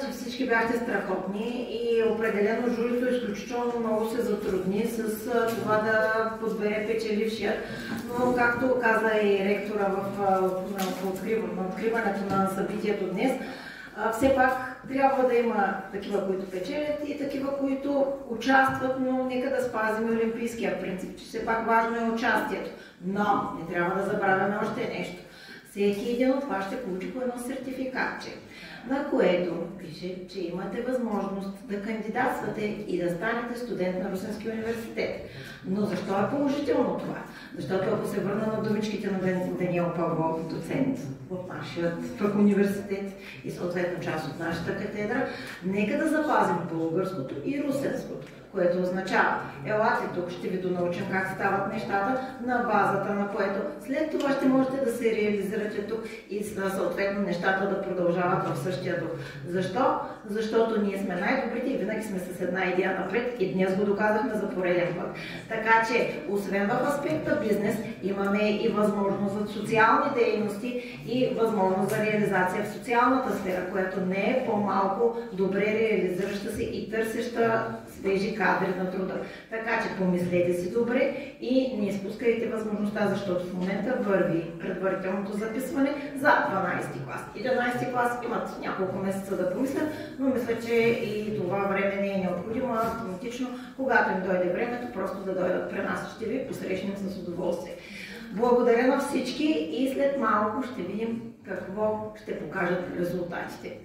че всички бяхте страхотни и определено журито изключително много се затрудни с това да подбере печелившия. Но както каза и ректора на откриването на събитието днес, все пак трябва да има такива, които печелят и такива, които участват, но нека да спазим олимпийския принцип, че все пак важно е участието. Но не трябва да забравяме още нещо. Всеки един от вас ще получи по едно сертификатче, на което пише, че имате възможност да кандидатствате и да станете студент на Русенския университет. Но защо е положително това? Защото ако се върна на думичките на Даниел Павлов, доцент от нашия университет и съответно част от нашата катедра, нека да запазим българското и русенското, което означава, елате тук, ще ви донаучим как стават нещата, на базата на което след това ще можете да се реализирате тук и съответно нещата да продължават в същия дух. Защо? Защото ние сме най-добрите и винаги сме с една идея напред и днес го доказахме за пореден път. Така че, освен в аспекта бизнес, имаме и възможност за социални дейности и възможност за реализация в социалната сфера, която не е по-малко добре реализираща се и търсеща свежи кадри на труда. Така че помислете си добре и не изпускайте възможността, защото в момента върви предварителното записване за 12 клас. 11 клас имат няколко месеца да помислят, но мисля, че и това време не е необходимо, автоматично, когато им дойде времето, просто да дойдат при нас. Ще ви посрещнем с удоволствие. Благодаря на всички и след малко ще видим какво ще покажат резултатите.